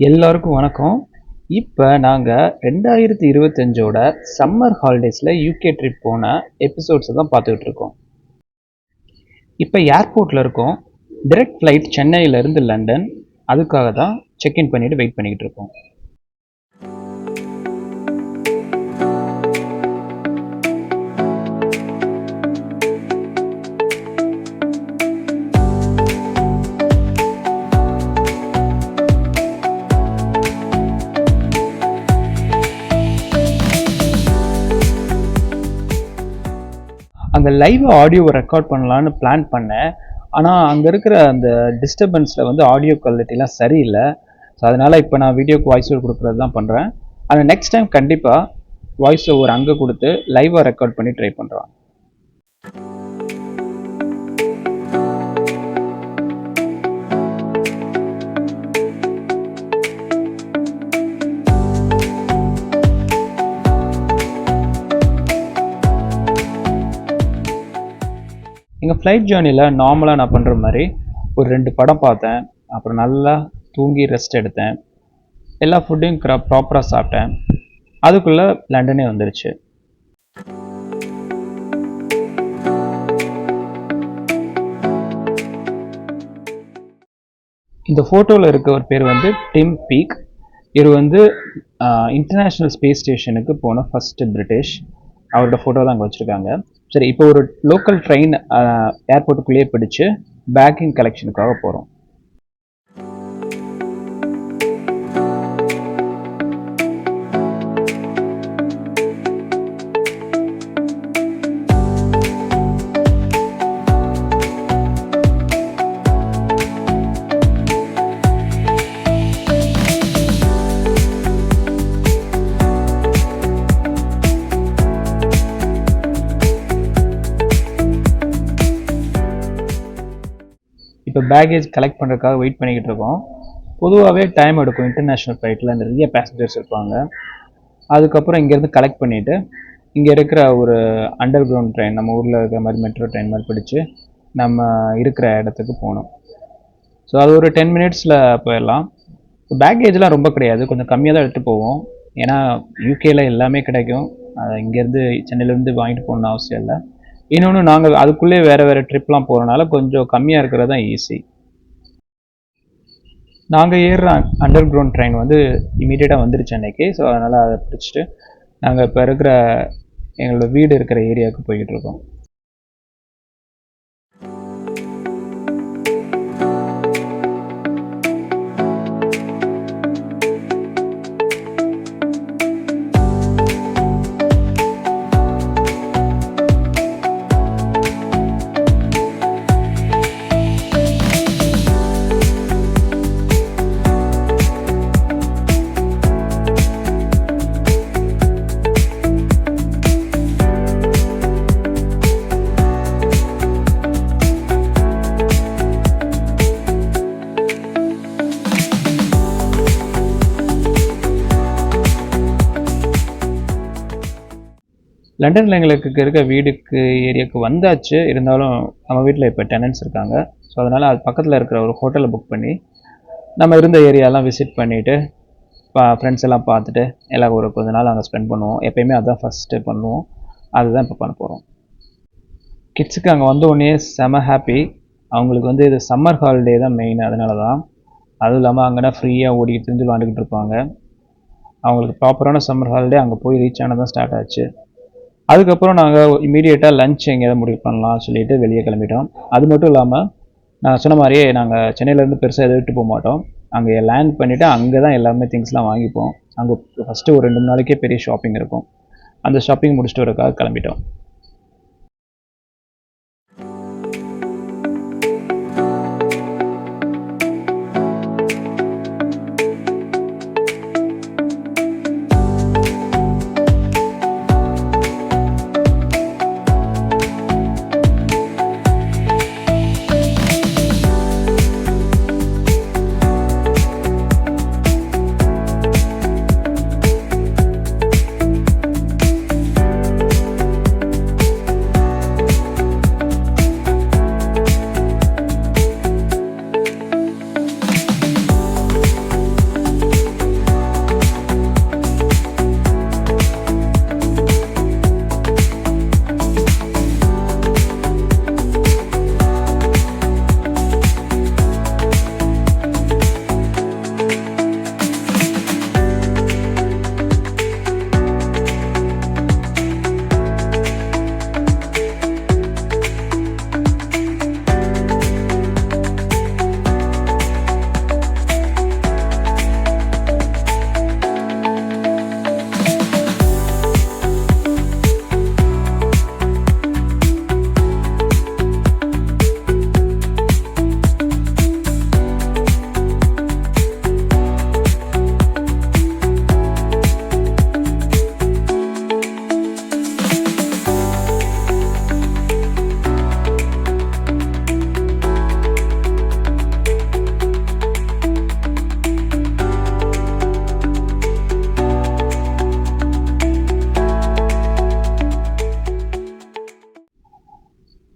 எல்லாருக்கும் வணக்கம். இப்போ நாங்கள் 2025ஓட சம்மர் ஹாலிடேஸில் யூகே ட்ரிப் போன எபிசோட்ஸை தான் பார்த்துக்கிட்டு இருக்கோம். இப்போ ஏர்போர்ட்டில் இருக்கோம். டிரெக்ட் ஃப்ளைட் சென்னையிலேருந்து லண்டன். அதுக்காக தான் செக்இன் பண்ணிவிட்டு வெயிட் பண்ணிக்கிட்டு இருக்கோம். அந்த லைவ் ஆடியோவை ரெக்கார்ட் பண்ணலான்னு பிளான் பண்ணேன். ஆனால் அங்கே இருக்கிற அந்த டிஸ்டர்பன்ஸில் வந்து ஆடியோ குவாலிட்டிலாம் சரியில்லை. ஸோ அதனால் இப்போ நான் வீடியோக்கு வாய்ஸ் ஓவர் கொடுக்குறது தான் பண்ணுறேன். ஆனால் நெக்ஸ்ட் டைம் கண்டிப்பாக வாய்ஸ் ஓவர் அங்கே கொடுத்து லைவாக ரெக்கார்ட் பண்ணி ட்ரை பண்ணுறோம். எங்கள் ஃப்ளைட் ஜேர்னியில் நார்மலாக நான் பண்ணுற மாதிரி ஒரு 2 படம் பார்த்தேன். அப்புறம் நல்லா தூங்கி ரெஸ்ட் எடுத்தேன். எல்லா ஃபுட்டையும் ப்ராப்பராக சாப்பிட்டேன். அதுக்குள்ளே லண்டனே வந்துருச்சு. இந்த ஃபோட்டோவில் இருக்க ஒரு பேர் வந்து டிம் பீக். இவர் வந்து இன்டர்நேஷ்னல் ஸ்பேஸ் ஸ்டேஷனுக்கு போன ஃபஸ்ட்டு பிரிட்டிஷ். அவரோட ஃபோட்டோ தான் அங்கே வச்சுருக்காங்க. சரி, இப்போ ஒரு லோக்கல் ட்ரெயின் ஏர்போர்ட்டுக்குள்ளேயே பிடிச்சு பேக்கிங் கலெக்ஷனுக்காக போகிறோம். இப்போ பேக்கேஜ் கலெக்ட் பண்ணுறதுக்காக வெயிட் பண்ணிக்கிட்டு இருக்கோம். பொதுவாகவே டைம் எடுக்கும். இன்டர்நேஷ்னல் ஃப்ளைட்டில் நிறைய பேசஞ்சர்ஸ் இருப்பாங்க. அதுக்கப்புறம் இங்கேருந்து கலெக்ட் பண்ணிவிட்டு இங்கே இருக்கிற ஒரு அண்டர் கிரவுண்ட் ட்ரெயின், நம்ம ஊரில் இருக்கிற மாதிரி மெட்ரோ ட்ரெயின் மாதிரி பிடிச்சி நம்ம இருக்கிற இடத்துக்கு போகணும். ஸோ அது ஒரு 10 மினிட்ஸில் போயிடலாம். பேக்கேஜ்லாம் ரொம்ப கிடையாது, கொஞ்சம் கம்மியாக தான் எடுத்துகிட்டு போவோம். ஏன்னா யூகேயில் எல்லாமே கிடைக்கும். அதை இங்கேருந்து சென்னையிலேருந்து வாங்கிட்டு போகணுன்னு அவசியம் இல்லை. இன்னொன்று, நாங்கள் அதுக்குள்ளே வேறு ட்ரிப்லாம் போகிறனால கொஞ்சம் கம்மியாக இருக்கிறது தான் ஈஸி. நாங்கள் ஏறுற அண்டர் கிரவுண்ட் ட்ரெயின் வந்து இமீடியட்டாக வந்துருச்சு அன்றைக்கி. ஸோ அதனால் அதை பிடிச்சிட்டு நாங்கள் இப்போ இருக்கிற எங்களோட வீடு இருக்கிற ஏரியாவுக்கு போய்கிட்டு இருக்கோம். லண்டனில் எங்களுக்கு இருக்க வீடுக்கு ஏரியாவுக்கு வந்தாச்சு. இருந்தாலும் நம்ம வீட்டில் இப்போ டெனன்ட்ஸ் இருக்காங்க. ஸோ அதனால் அது பக்கத்தில் இருக்கிற ஒரு ஹோட்டலில் புக் பண்ணி நம்ம இருந்த ஏரியாலாம் விசிட் பண்ணிவிட்டு ஃப்ரெண்ட்ஸ் எல்லாம் பார்த்துட்டு எல்லாம் ஒரு கொஞ்ச நாள் அங்கே ஸ்பெண்ட் பண்ணுவோம். எப்போயுமே அதுதான் ஃபஸ்ட்டு பண்ணுவோம். அதுதான் இப்போ பண்ண போகிறோம். கிட்ஸுக்கு அங்கே வந்த உடனே செம ஹாப்பி. அவங்களுக்கு வந்து இது சம்மர் ஹாலிடே தான் மெயின். அதனால தான். அதுவும் இல்லாமல் அங்கேனா ஃப்ரீயாக ஓடிக்கிட்டு திரிஞ்சு விளாண்டுக்கிட்டு இருப்பாங்க. அவங்களுக்கு ப்ராப்பரான சம்மர் ஹாலிடே அங்கே போய் ரீச் ஆனதான் ஸ்டார்ட் ஆச்சு. அதுக்கப்புறம் நாங்கள் இமீடியட்டாக லஞ்ச் எங்கேயாவது முடிவு பண்ணலாம் சொல்லிட்டு வெளியே கிளம்பிட்டோம். அது மட்டும் இல்லாமல் நான் சொன்ன மாதிரியே நாங்கள் சென்னையிலேருந்து பெருசாக எதுவும் விட்டு போக மாட்டோம். அங்கே லேண்ட் பண்ணிவிட்டு அங்கே தான் எல்லாமே திங்ஸ்லாம் வாங்கிப்போம். அங்கே ஃபஸ்ட்டு ஒரு 2 நாளைக்கே பெரிய ஷாப்பிங் இருக்கும். அந்த ஷாப்பிங் முடிச்சுட்டு வரக்காக கிளம்பிட்டோம்.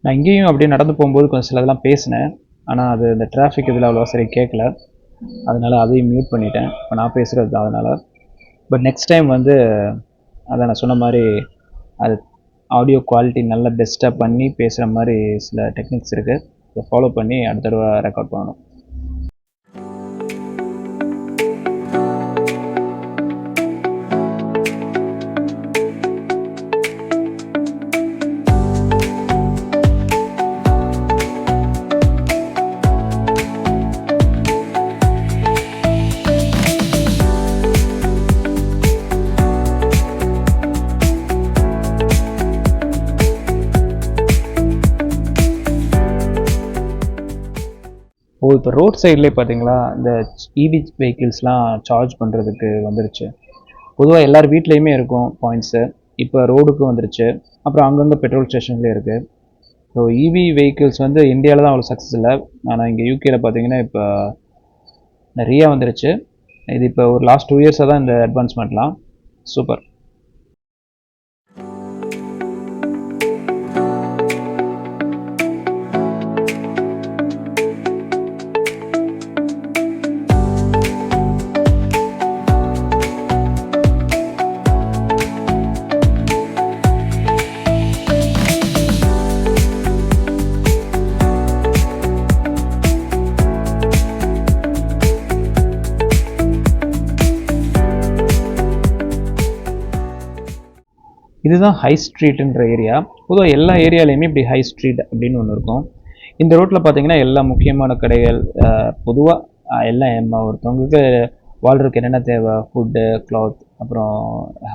நான் இங்கேயும் அப்படியே நடந்து போகும்போது கொஞ்சம் சிலதெல்லாம் பேசினேன். ஆனால் அது இந்த டிராஃபிக் இதில் அவ்வளோவா சரி கேட்கல. அதனால் அதையும் மியூட் பண்ணிட்டேன். இப்போ நான் பேசுகிறது தான் அதனால். பட் நெக்ஸ்ட் டைம் வந்து அதை நான் சொன்ன மாதிரி அது ஆடியோ குவாலிட்டி நல்லா பெஸ்ட்டாக பண்ணி பேசுகிற மாதிரி சில டெக்னிக்ஸ் இருக்குது. அதை ஃபாலோ பண்ணி அடுத்த தடவை ரெக்கார்ட் பண்ணணும். இப்போ ரோட் சைட்லேயே பார்த்தீங்களா இந்த இவி வெஹிக்கிள்ஸ்லாம் சார்ஜ் பண்ணுறதுக்கு வந்துருச்சு. பொதுவாக எல்லார் வீட்லேயுமே இருக்கும் பாயிண்ட்ஸு. இப்போ ரோடுக்கு வந்துருச்சு. அப்புறம் அங்கங்கே பெட்ரோல் ஸ்டேஷன்லேயே இருக்குது. ஸோ இவி வெஹிக்கிள்ஸ் வந்து இந்தியாவில் தான் அவ்வளோ சக்ஸஸ் இல்லை. ஆனால் இங்கே யூகேல பார்த்தீங்கன்னா இப்போ நிறையா வந்துருச்சு. இது இப்போ ஒரு லாஸ்ட் 2 இயர்ஸாக தான் இந்த அட்வான்ஸ்மெண்ட்லாம். சூப்பர். இதுதான் ஹை ஸ்ட்ரீட்டுன்ற ஏரியா. பொதுவாக எல்லா ஏரியாலையுமே இப்படி ஹை ஸ்ட்ரீட் அப்படின்னு ஒன்று இருக்கும். இந்த ரோட்டில் பார்த்தீங்கன்னா எல்லா முக்கியமான கடைகள், பொதுவாக எல்லாம் ஒருத்தவங்களுக்கு வாழ்றதுக்கு என்னென்ன தேவை, ஃபுட்டு, கிளாத், அப்புறம்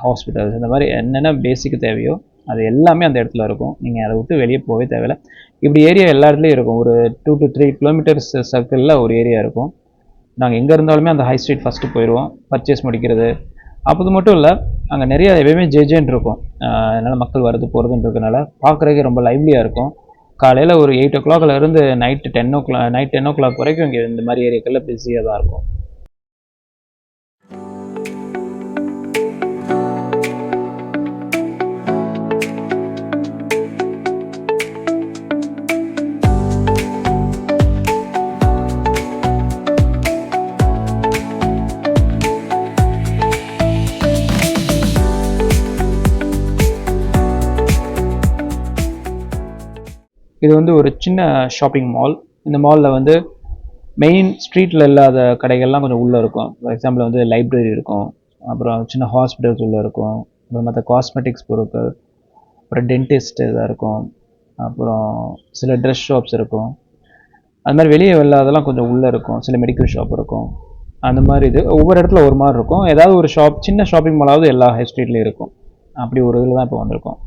ஹாஸ்பிட்டல்ஸ், இந்த மாதிரி என்னென்ன பேசிக் தேவையோ அது எல்லாமே அந்த இடத்துல இருக்கும். நீங்கள் அதை விட்டு வெளியே போகவே தேவையில்லை. இப்படி ஏரியா எல்லா இடத்துலையும் இருக்கும். ஒரு 2 to 3 கிலோமீட்டர்ஸ் சர்க்கிளில் ஒரு ஏரியா இருக்கும். நாங்கள் எங்கே இருந்தாலுமே அந்த ஹை ஸ்ட்ரீட் ஃபஸ்ட்டு போயிடுவோம் பர்ச்சேஸ் முடிக்கிறது. அப்போ அது மட்டும் இல்லை, அங்கே நிறைய எப்பயுமே ஜேஜேன்னு இருக்கும். அதனால் மக்கள் வரது போகிறதுன்னு இருக்கனால பார்க்குறதுக்கே ரொம்ப லைவ்லியாக இருக்கும். காலையில் ஒரு 8 o'clock இருந்து நைட் 10 o'clock வரைக்கும் இங்கே இந்த மாதிரி ஏரியாக்களில் பிஸியாக தான் இருக்கும். இது வந்து ஒரு சின்ன ஷாப்பிங் மால். இந்த மாலில் வந்து மெயின் ஸ்ட்ரீட்டில் இல்லாத கடைகள்லாம் கொஞ்சம் உள்ளே இருக்கும். ஃபார் எக்ஸாம்பிள் வந்து லைப்ரரி இருக்கும், அப்புறம் சின்ன ஹாஸ்பிட்டல்ஸ் உள்ளே இருக்கும், அப்புறம் மற்ற காஸ்மெட்டிக்ஸ் பொருட்கள், அப்புறம் டென்டிஸ்ட் இதாக இருக்கும், அப்புறம் சில ட்ரெஸ் ஷாப்ஸ் இருக்கும். அது மாதிரி வெளியே இல்லாதெல்லாம் கொஞ்சம் உள்ளே இருக்கும். சில மெடிக்கல் ஷாப் இருக்கும். அந்த மாதிரி இது ஒவ்வொரு இடத்துல ஒரு மாதிரி இருக்கும். ஏதாவது ஒரு ஷாப், சின்ன ஷாப்பிங் மாலாவது எல்லா ஹை ஸ்ட்ரீட்லேயும் இருக்கும். அப்படி ஒரு இதில் தான் இப்போ வந்திருக்கோம்.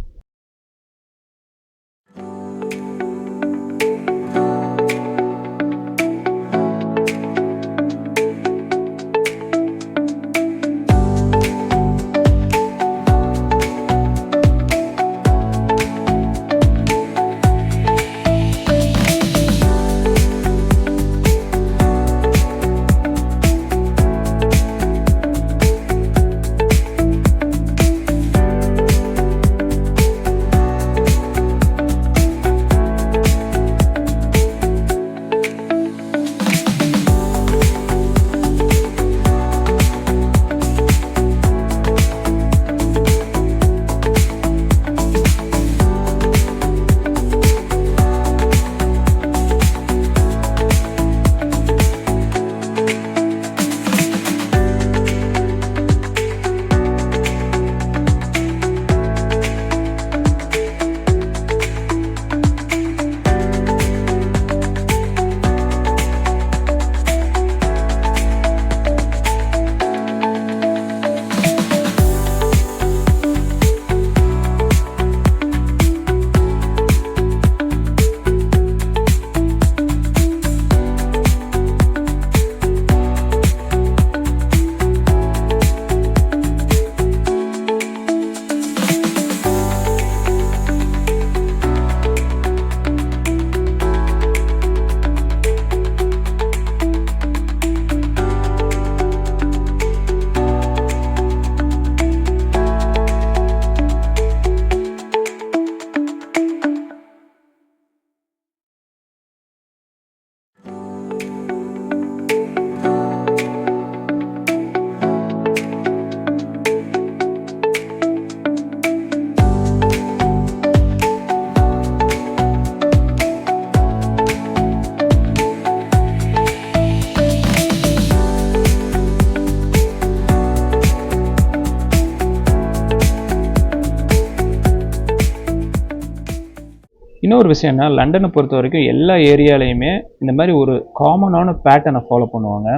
இன்னொரு விஷயம் என்ன, லண்டனை பொறுத்த வரைக்கும் எல்லா ஏரியாலையுமே இந்த மாதிரி ஒரு காமனான பேட்டர்னை ஃபாலோ பண்ணுவாங்க.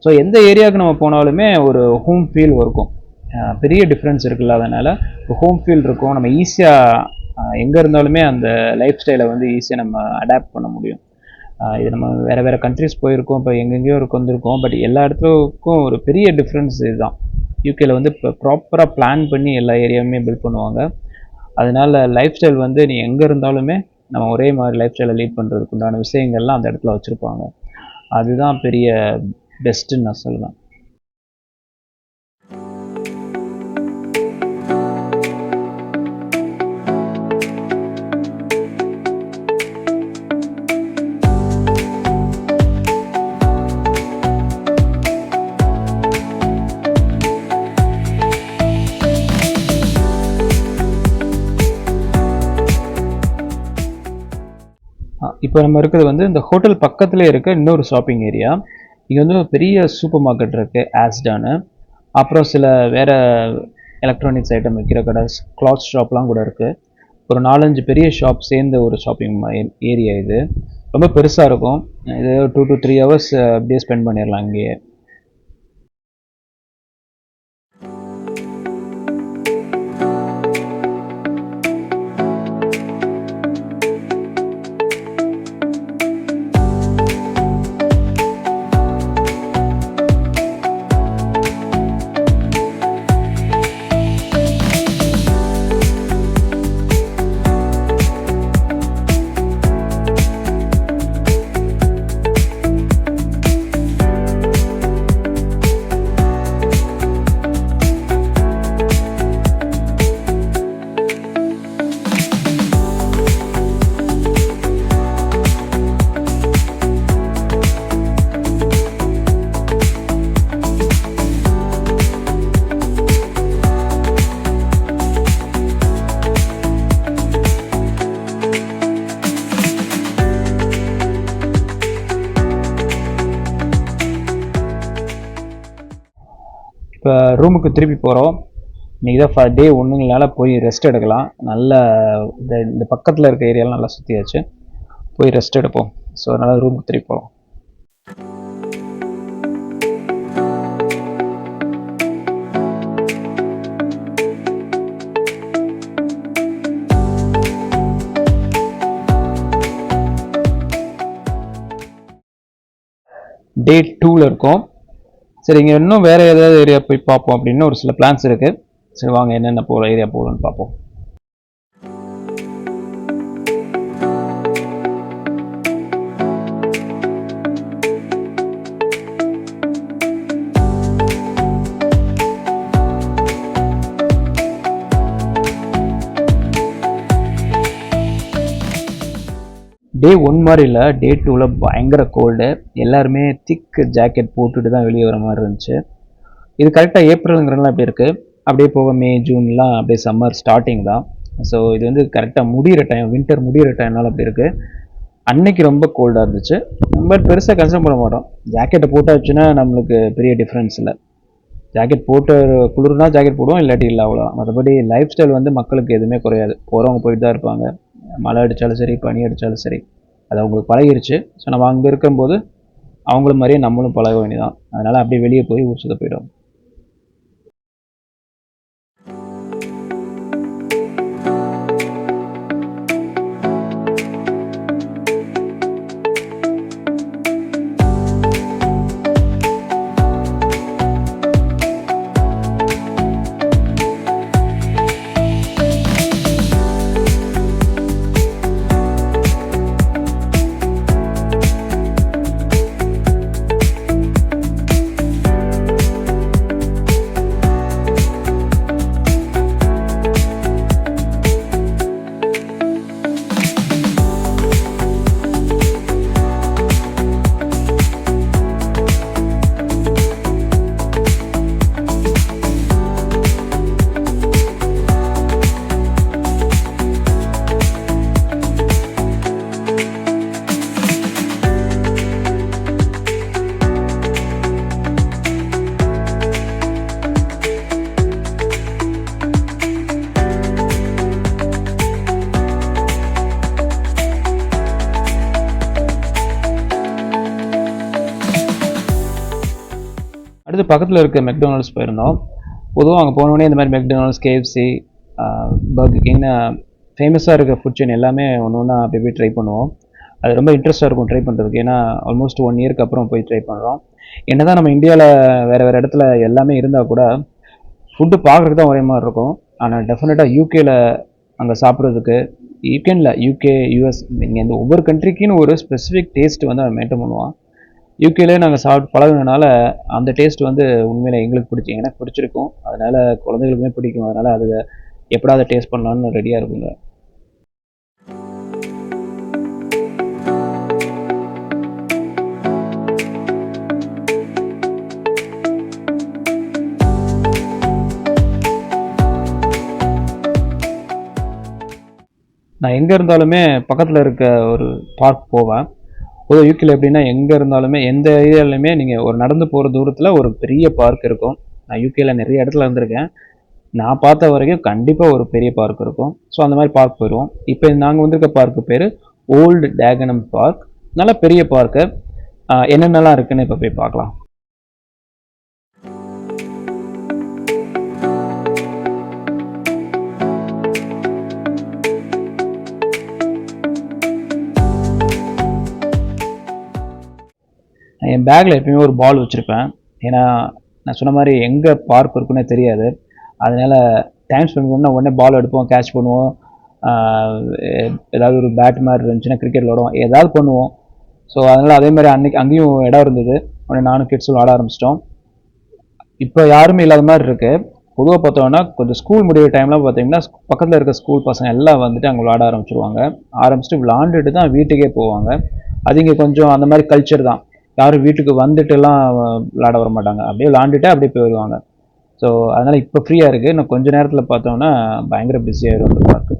ஸோ எந்த ஏரியாவுக்கு நம்ம போனாலுமே ஒரு ஹோம் ஃபீல் இருக்கும். பெரிய டிஃப்ரென்ஸ் இருக்குல்ல, அதனால் ஹோம் ஃபீல் இருக்கும். நம்ம ஈஸியாக எங்கே இருந்தாலுமே அந்த லைஃப் ஸ்டைலை வந்து ஈஸியாக நம்ம அடாப்ட் பண்ண முடியும். இது நம்ம வேறு கண்ட்ரிஸ் போயிருக்கோம், இப்போ எங்கெங்கேயோ வந்திருக்கோம். பட் எல்லா இடத்துக்கும் ஒரு பெரிய டிஃப்ரென்ஸ் இதுதான். யூகேல வந்து இப்போ ப்ராப்பராக பிளான் பண்ணி எல்லா ஏரியாவுமே பில்ட் பண்ணுவாங்க. அதனால லைஃப் ஸ்டைல் வந்து நீ எங்கே இருந்தாலுமே நம்ம ஒரே மாதிரி லைஃப் ஸ்டைலை லீட் பண்ணுறதுக்கு உண்டான விஷயங்கள்லாம் அந்த இடத்துல வச்சுருப்பாங்க. அதுதான் பெரிய பெஸ்ட்டுன்னு நான் சொல்லுவேன். இப்போ நம்ம இருக்கிறது வந்து இந்த ஹோட்டல் பக்கத்துலேயே இருக்க இன்னொரு ஷாப்பிங் ஏரியா. இங்கே வந்து ஒரு பெரிய சூப்பர் மார்க்கெட் இருக்குது, ஆஸ்டானு. அப்புறம் சில வேறு எலக்ட்ரானிக்ஸ் ஐட்டம் விற்கிற கடை, கிளாத் ஷாப்லாம் கூட இருக்குது. ஒரு 4-5 பெரிய ஷாப் சேர்ந்த ஒரு ஷாப்பிங் ஏரியா இது. ரொம்ப பெருசாக இருக்கும். இது 2 to 3 ஹவர்ஸ் அப்படியே ஸ்பெண்ட் பண்ணிடலாம் இங்கேயே. இப்போ ரூமுக்கு திருப்பி போகிறோம். இன்றைக்கி தான் டே 1ங்களால் போய் ரெஸ்ட் எடுக்கலாம். நல்ல இந்த பக்கத்தில் இருக்க ஏரியாலாம் நல்லா சுற்றியாச்சு. போய் ரெஸ்ட் எடுப்போம். ஸோ அதனால் ரூமுக்கு திருப்பி போகிறோம். டே 2ல் இருக்கோம். சரி, இங்கே இன்னும் வேறு ஏதாவது ஏரியா போய் பார்ப்போம் அப்படின்னு ஒரு சில பிளான்ஸ் இருக்குது. சரி வாங்க, என்னென்ன போகிற ஏரியா போகணுன்னு பார்ப்போம். டே 1 மாதிரி இல்லை, டே 2ல் பயங்கர கோல்டு. எல்லாருமே திக் ஜாக்கெட் போட்டுட்டு தான் வெளியே வர மாதிரி இருந்துச்சு. இது கரெக்டாக ஏப்ரலுங்கிறதுலாம் அப்படி இருக்குது. அப்படியே போக மே ஜூன்லாம் அப்படியே சம்மர் ஸ்டார்டிங் தான். ஸோ இது வந்து கரெக்டாக முடிகிற டைம், வின்டர் முடிகிற டைம்னால அப்படி இருக்குது. அன்னைக்கு ரொம்ப கோல்டாக இருந்துச்சு. பட் பெருசாக கன்சர்ன் பண்ண மாட்டோம். ஜாக்கெட்டை போட்டாச்சுன்னா நம்மளுக்கு பெரிய டிஃப்ரென்ஸ் இல்லை. ஜாக்கெட் போட்டு குளிர்னா ஜாக்கெட் போடுவோம், இல்லாட்டி இல்லை, அவ்வளோ. மற்றபடி லைஃப் ஸ்டைல் வந்து மக்களுக்கு எதுவுமே குறையாது. போகிறவங்க போயிட்டு தான் இருப்பாங்க. மழை அடித்தாலும் சரி, பனி அடித்தாலும் சரி, அது அவங்களுக்கு பழகிருச்சு. ஸோ நம்ம அங்கே இருக்கும்போது அவங்கள மாதிரியே நம்மளும் பழக வேண்டியதான். அதனால் அப்படியே வெளியே போய் ஊர் சுத்த போயிடும். அடுத்து பக்கத்தில் இருக்க மெக்டொனால்ட்ஸ் போயிருந்தோம். பொதுவாக அங்கே போனோடனே இந்த மாதிரி மெக்டொனால்ட்ஸ், கேஎஃப்சி, பர்கர் கிங் ஃபேமஸாக இருக்க ஃபுட் செயின் எல்லாமே ஒன்று ஒன்றா அப்படி போய் ட்ரை பண்ணுவோம். அது ரொம்ப இன்ட்ரெஸ்ட்டாக இருக்கும் ட்ரை பண்ணுறதுக்கு. ஏன்னா ஆல்மோஸ்ட் 1 இயருக்கு அப்புறம் போய் ட்ரை பண்ணுறோம். என்ன தான் நம்ம இந்தியாவில் வேறு வேறு இடத்துல எல்லாமே இருந்தால் கூட ஃபுட்டு பார்க்குறதுக்கு தான் ஒரே மாதிரி இருக்கும். ஆனால் டெஃபினட்டாக யூகேல அங்கே சாப்பிட்றதுக்கு, யூகே, யூஎஸ், நீங்கள் இந்த ஒவ்வொரு கண்ட்ரிக்குன்னு ஒரு ஸ்பெசிஃபிக் டேஸ்ட் வந்து அவன் மெயின்டைன் பண்ணுவான். யூகேலே நாங்கள் சாப்பிட்டு பழகுனதுனால அந்த டேஸ்ட் வந்து உண்மையில எங்களுக்கு எனக்கு பிடிச்சிருக்கும். அதனால் குழந்தைகளுக்குமே பிடிக்கும். அதனால் அது எப்படா அதை டேஸ்ட் பண்ணலான்னு ரெடியாக இருக்குங்க. நான் எங்கே இருந்தாலுமே பக்கத்தில் இருக்க ஒரு பார்க் போவேன். பொதுவாக யூகேல எப்படின்னா எங்கே இருந்தாலுமே எந்த ஏரியாலையுமே நீங்கள் ஒரு நடந்து போகிற தூரத்தில் ஒரு பெரிய பார்க் இருக்கும். நான் யூகேல நிறைய இடத்துல இருந்திருக்கேன். நான் பார்த்த வரைக்கும் கண்டிப்பாக ஒரு பெரிய பார்க் இருக்கும். ஸோ அந்த மாதிரி பார்க் போயிடுவோம். இப்போ நாங்கள் வந்திருக்க பார்க்கு பேர் ஓல்டு டேகனம் பார்க். நல்ல பெரிய பார்க்கு. என்னென்னலாம் இருக்குன்னு இப்போ போய் பார்க்கலாம். என் பேக்கில் எப்பயுமே ஒரு பால் வச்சுருப்பேன். ஏன்னா நான் சொன்ன மாதிரி எங்கே பார்க் இருக்குன்னே தெரியாது. அதனால் டைம் ஸ்பெண்ட் பண்ணால் உடனே பால் எடுப்போம், கேட்ச் பண்ணுவோம். ஏதாவது ஒரு பேட் மாதிரி இருந்துச்சுன்னா கிரிக்கெட் விளாடுவோம், ஏதாவது பண்ணுவோம். ஸோ அதனால் அதே மாதிரி அங்கேயும் இடம் இருந்தது. உடனே நானும் கிட்ஸும் விளாட ஆரம்பிச்சிட்டோம். இப்போ யாருமே இல்லாத மாதிரி இருக்குது. பொதுவாக பார்த்தோம்னா கொஞ்சம் ஸ்கூல் முடிகிற டைம்லாம் பார்த்தீங்கன்னா பக்கத்தில் இருக்க ஸ்கூல் பசங்க எல்லாம் வந்துட்டு அங்கே விளாட ஆரம்பிச்சுட்டு விளாண்டுட்டு தான் வீட்டுக்கே போவாங்க. அது இங்கே கொஞ்சம் அந்த மாதிரி கல்ச்சர் தான். யாரும் வீட்டுக்கு வந்துட்டுலாம் விளாட வர மாட்டாங்க. அப்படியே விளாண்டுட்டு அப்படியே போயிடுவாங்க. ஸோ அதனால் இப்போ ஃப்ரீயாக இருக்குது. இன்னும் கொஞ்சம் நேரத்தில் பார்த்தோம்னா பயங்கர பிஸியாகிடும் அந்த பார்க்கு.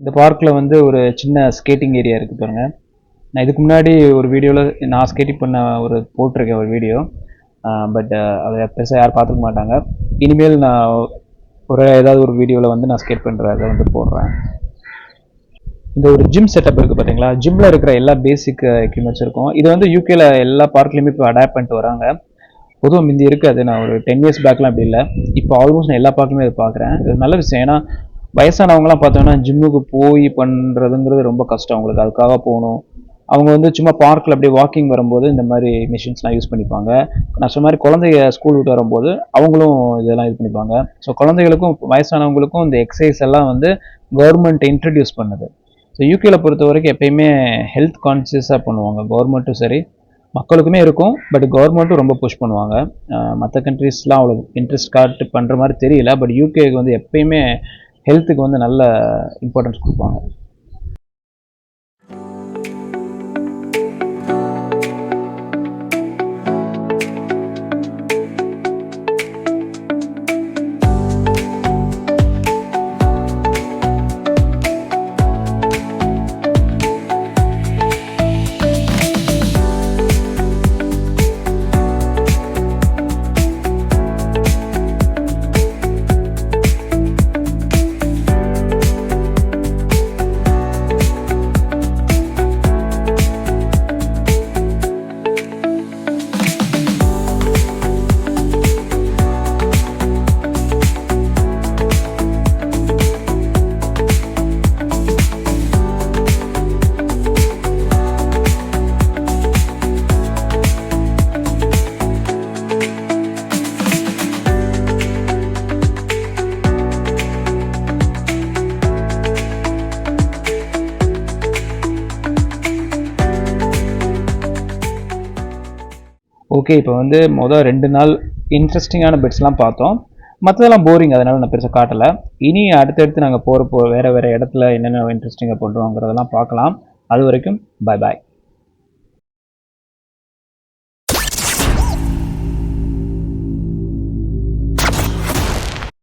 இந்த பார்க்கில் வந்து ஒரு சின்ன ஸ்கேட்டிங் ஏரியா இருக்குது பாருங்கள். நான் இதுக்கு முன்னாடி ஒரு வீடியோவில் நான் ஸ்கேட்டிங் பண்ண போட்டிருக்கேன் ஒரு வீடியோ. பட் அதை பெருசாக யாரும் பார்த்துக்க மாட்டாங்க. இனிமேல் நான் ஏதாவது ஒரு வீடியோவில் வந்து நான் ஸ்கேட் பண்ணுறதை வந்து போடுறேன். இந்த ஒரு ஜிம் செட்டப் இருக்குது பார்த்தீங்களா, ஜிம்மில் இருக்கிற எல்லா பேசிக் எக்யூப்மெண்ட்ஸ் இருக்கும். இது வந்து யூகேல எல்லா பார்க்லேயுமே இப்போ அடாப்ட் பண்ணிட்டு வராங்க. பொதுவாக முந்தி இருக்காது. நான் ஒரு 10 இயர்ஸ் பேக்லாம் அப்படி இல்லை. இப்போ ஆல்மோஸ்ட் நான் எல்லா பார்க்லையுமே இதை பார்க்குறேன். இது நல்ல விஷயம். ஏன்னா வயசானவங்களாம் பார்த்தோன்னா ஜிம்முக்கு போய் பண்ணுறதுங்கிறது ரொம்ப கஷ்டம் அவங்களுக்கு. அதுக்காக போகணும். அவங்க வந்து சும்மா பார்க்கில் அப்படியே வாக்கிங் வரும்போது இந்த மாதிரி மிஷின்ஸ்லாம் யூஸ் பண்ணிப்பாங்க. நான் சொன்ன மாதிரி குழந்தைங்க ஸ்கூல் விட்டு வரும்போது அவங்களும் இதெல்லாம் இது பண்ணிப்பாங்க. ஸோ குழந்தைகளுக்கும் வயசானவங்களுக்கும் இந்த எக்ஸசைஸ் எல்லாம் வந்து கவர்மெண்ட் இன்ட்ரடியூஸ் பண்ணுது. ஸோ யூகேல பொறுத்த வரைக்கும் எப்பயுமே ஹெல்த் கான்சியஸாக பண்ணுவாங்க. கவர்மெண்ட்டும் சரி, மக்களுக்குமே இருக்கும். பட் கவர்மெண்ட்டும் ரொம்ப புஷ் பண்ணுவாங்க. மற்ற கண்ட்ரீஸ்லாம் அவ்வளோ இன்ட்ரெஸ்ட் காட்டு பண்ணுற மாதிரி தெரியல. பட் யூகேக்கு வந்து எப்பயுமே ஹெல்த்துக்கு வந்து நல்ல இம்பார்ட்டன்ஸ் கொடுப்பாங்க. ஓகே, இப்போ வந்து 2 நாள் இன்ட்ரெஸ்டிங்கான பெட்ஸ்லாம் பார்த்தோம். மற்றதெல்லாம் போரிங், அதனால நான் பெருசாக காட்டலை. இனி அடுத்தடுத்து நாங்கள் போகிறப்போ வேறு வேறு இடத்துல என்னென்ன இன்ட்ரெஸ்டிங்காக பண்ணுறோங்கிறதெல்லாம் பார்க்கலாம். அது வரைக்கும் பாய் பாய்.